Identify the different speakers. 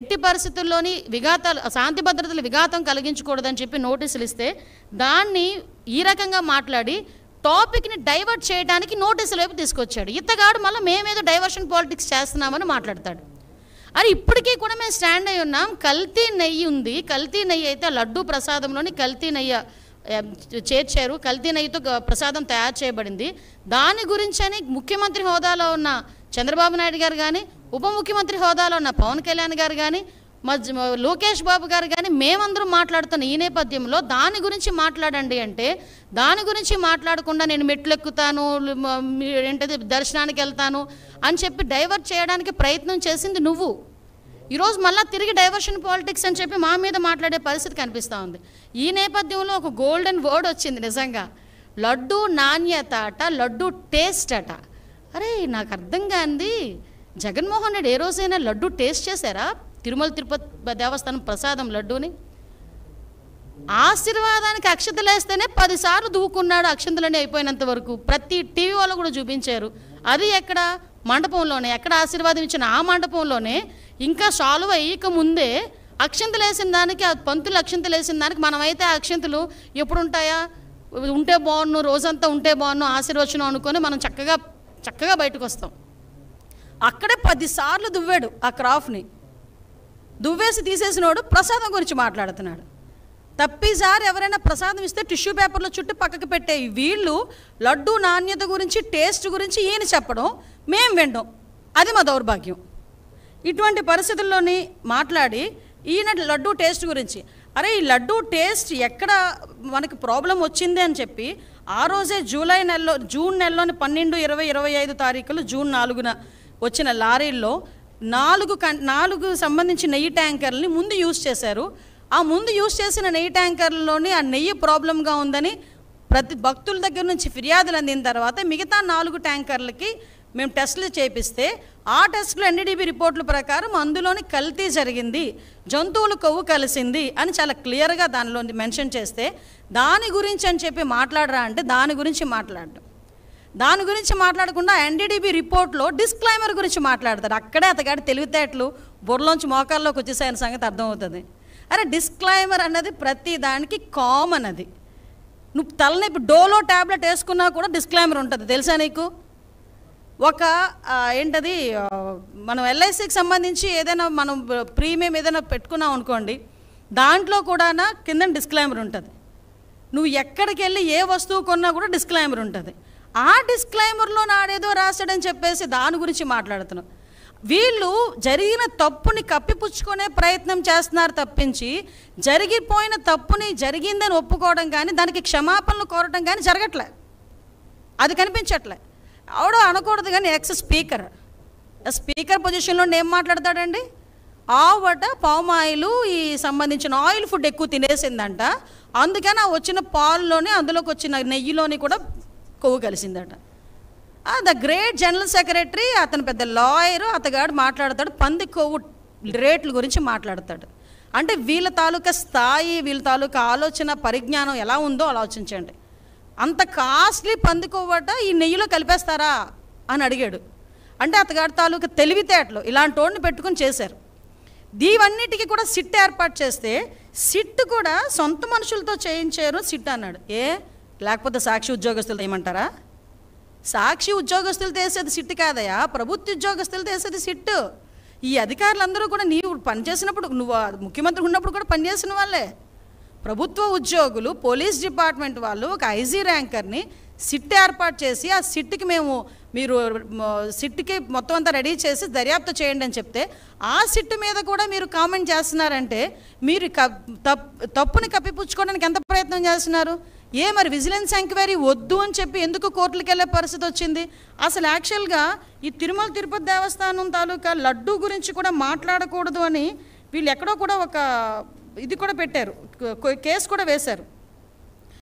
Speaker 1: ఎట్టి పరిస్థితుల్లోని విఘాతాలు శాంతి భద్రతలు విఘాతం కలిగించకూడదని చెప్పి నోటీసులు ఇస్తే దాన్ని ఈ రకంగా మాట్లాడి టాపిక్ని డైవర్ట్ చేయడానికి నోటీసుల వైపు తీసుకొచ్చాడు. ఇతగాడు మళ్ళీ మేమేదో డైవర్షన్ పాలిటిక్స్ చేస్తున్నామని మాట్లాడతాడు. అరే ఇప్పటికీ కూడా మేము స్టాండ్ అయి ఉన్నాం. కల్తీ నెయ్యి ఉంది, కల్తీ నెయ్యి అయితే లడ్డూ ప్రసాదంలోని కల్తీ నెయ్యి చేర్చారు, కల్తీ నెయ్యితో ప్రసాదం తయారు చేయబడింది. దాని గురించని ముఖ్యమంత్రి హోదాలో ఉన్న చంద్రబాబు నాయుడు గారు కానీ, ఉప ముఖ్యమంత్రి హోదాలో ఉన్న పవన్ కళ్యాణ్ గారు కానీ, లోకేష్ బాబు గారు కానీ మేమందరం మాట్లాడుతున్న ఈ నేపథ్యంలో దాని గురించి మాట్లాడండి అంటే దాని గురించి మాట్లాడకుండా నేను మెట్లు ఎక్కుతాను, ఏంటది దర్శనానికి వెళ్తాను అని చెప్పి డైవర్ట్ చేయడానికి ప్రయత్నం చేసింది నువ్వు. ఈరోజు మళ్ళీ తిరిగి డైవర్షన్ పాలిటిక్స్ అని చెప్పి మా మీద మాట్లాడే పరిస్థితి కనిపిస్తూ ఉంది. ఈ నేపథ్యంలో ఒక గోల్డెన్ వర్డ్ వచ్చింది నిజంగా, లడ్డూ నాణ్యత అట, లడ్డూ టేస్ట్ అట. అరే నాకు అర్థం కాంది, జగన్మోహన్ రెడ్డి ఏ రోజైనా లడ్డూ టేస్ట్ చేశారా? తిరుమల తిరుపతి దేవస్థానం ప్రసాదం లడ్డూని ఆశీర్వాదానికి అక్షతలు వేస్తేనే 10 సార్లు దూకున్నాడు, అక్షంతలన్నీ అయిపోయినంత వరకు. ప్రతి టీవీ వాళ్ళు కూడా చూపించారు. అది ఎక్కడ? మండపంలోనే. ఎక్కడ ఆశీర్వాదం ఇచ్చిన ఆ మండపంలోనే. ఇంకా సాల్వ్ అయ్యక ముందే అక్షంతలు వేసిన దానికి, ఆ పంతులు అక్షంతలు వేసిన దానికి మనమైతే ఆ అక్షంతలు ఎప్పుడు ఉంటాయా? ఉంటే బాగున్ను, రోజంతా ఉంటే బాగున్ను, ఆశీర్వచనం అనుకొని మనం చక్కగా బయటకు వస్తాం. అక్కడే 10 సార్లు దువ్వాడు ఆ క్రాఫ్ని. దువ్వేసి తీసేసినోడు ప్రసాదం గురించి మాట్లాడుతున్నాడు. తప్పిసారి ఎవరైనా ప్రసాదం ఇస్తే టిష్యూ పేపర్లో చుట్టూ పక్కకు పెట్టే వీళ్ళు లడ్డూ నాణ్యత గురించి, టేస్ట్ గురించి ఈయన చెప్పడం, మేము వినడం, అది మా దౌర్భాగ్యం. ఇటువంటి పరిస్థితుల్లోని మాట్లాడి ఈయన లడ్డూ టేస్ట్ గురించి, అరే ఈ లడ్డూ టేస్ట్ ఎక్కడ మనకి ప్రాబ్లం వచ్చింది అని చెప్పి ఆ రోజే జూన్ నెలలోని 12, 20, 25 తారీఖులు, జూన్ 4న వచ్చిన లారీల్లో 4 సంబంధించిన నెయ్యి ట్యాంకర్లని ముందు యూజ్ చేశారు. ఆ ముందు యూజ్ చేసిన నెయ్యి ట్యాంకర్లలోని ఆ నెయ్యి ప్రాబ్లంగా ఉందని ప్రతి భక్తుల దగ్గర నుంచి ఫిర్యాదులు అందిన తర్వాత మిగతా 4 ట్యాంకర్లకి మేము టెస్టులు చేపిస్తే ఆ టెస్టులు ఎన్డీడీబీ రిపోర్టుల ప్రకారం అందులోని కల్తీ జరిగింది, జంతువుల కొవ్వు కలిసింది అని చాలా క్లియర్గా దానిలో మెన్షన్ చేస్తే దాని గురించి అని చెప్పి మాట్లాడరా అంటే దాని గురించి మాట్లాడకుండా ఎన్డీడీబీ రిపోర్ట్లో డిస్క్లైమర్ గురించి మాట్లాడతారు. అక్కడే అతగాడి తెలివితేటలు బుర్రలోంచి మోకాల్లోకి వచ్చేసాయని సంగతి అర్థమవుతుంది. అరే డిస్క్లైమర్ అన్నది ప్రతి దానికి కామన్. అది నువ్వు తలనొప్పి డోలో ట్యాబ్లెట్ వేసుకున్నా కూడా డిస్క్లైమర్ ఉంటుంది, తెలుసా నీకు? ఒక ఏంటది, మనం ఎల్ఐసికి సంబంధించి ఏదైనా మనం ప్రీమియం ఏదైనా పెట్టుకున్నాం అనుకోండి, దాంట్లో కూడా కింద డిస్క్లైమర్ ఉంటుంది. నువ్వు ఎక్కడికి వెళ్ళి ఏ వస్తువు కొన్నా కూడా డిస్క్లైమర్ ఉంటుంది. ఆ డిస్క్లైమర్లో నాడేదో రాశాడని చెప్పేసి దాని గురించి మాట్లాడుతున్నావు. వీళ్ళు జరిగిన తప్పుని కప్పిపుచ్చుకునే ప్రయత్నం చేస్తున్నారు తప్పించి జరిగిపోయిన తప్పుని జరిగిందని ఒప్పుకోవడం కానీ దానికి క్షమాపణలు కోరటం కానీ జరగట్లే, అది కనిపించట్లే. ఆవిడ అనకూడదు కానీ స్పీకర్ పొజిషన్లో ఏం మాట్లాడతాడండి? ఆవట పామాయిలు ఈ సంబంధించిన ఆయిల్ ఫుడ్ ఎక్కువ తినేసిందంట, అందుకని ఆ వచ్చిన పాలులోని అందులోకి వచ్చిన నెయ్యిలోని కూడా కొవ్వు కలిసిందట. ద గ్రేట్ జనరల్ సెక్రటరీ, అతను పెద్ద లాయరు, అతగాడు మాట్లాడతాడు పంది కొవ్వు రేట్ల గురించి మాట్లాడతాడు. అంటే వీళ్ళ తాలూకా స్థాయి, వీళ్ళ తాలూకా ఆలోచన పరిజ్ఞానం ఎలా ఉందో ఆలోచించండి. అంత కాస్ట్లీ పంది కొవ్వట ఈ నెయ్యిలో కలిపేస్తారా అని అడిగాడు. అంటే అతగాడి తాలూకా తెలివితేటలు ఇలాంటి వాడిని పెట్టుకుని చేశారు. దీవన్నిటికీ కూడా సిట్ ఏర్పాటు చేస్తే సిట్ కూడా సొంత మనుషులతో చేయించారు సిట్ అన్నాడు. లేకపోతే సాక్షి ఉద్యోగస్తులు ఏమంటారా? సాక్షి ఉద్యోగస్తులు చేసేది సిట్ కాదయా, ప్రభుత్వ ఉద్యోగస్తులు చేసేది సిట్. ఈ అధికారులందరూ కూడా నీవు పనిచేసినప్పుడు, నువ్వు ముఖ్యమంత్రి ఉన్నప్పుడు కూడా పనిచేసిన వాళ్ళే. ప్రభుత్వ ఉద్యోగులు, పోలీస్ డిపార్ట్మెంట్ వాళ్ళు ఒక ఐజీ ర్యాంకర్ని సిట్ ఏర్పాటు చేసి ఆ సిట్కి మీరు సిట్కి మొత్తం అంతా రెడీ చేసి దర్యాప్తు చేయండి అని చెప్తే ఆ సిట్ మీద కూడా మీరు కామెంట్ చేస్తున్నారంటే మీరు తప్పుని కప్పిపుచ్చుకోవడానికి ఎంత ప్రయత్నం చేస్తున్నారు? మరి విజిలెన్స్ ఎంక్వైరీ వద్దు అని చెప్పి ఎందుకు కోర్టులకు వెళ్ళే పరిస్థితి వచ్చింది? అసలు యాక్చువల్గా ఈ తిరుమల తిరుపతి దేవస్థానం తాలూకా లడ్డూ గురించి కూడా మాట్లాడకూడదు అని వీళ్ళు ఎక్కడో కూడా ఒక ఇది కూడా పెట్టారు, కేసు కూడా వేశారు.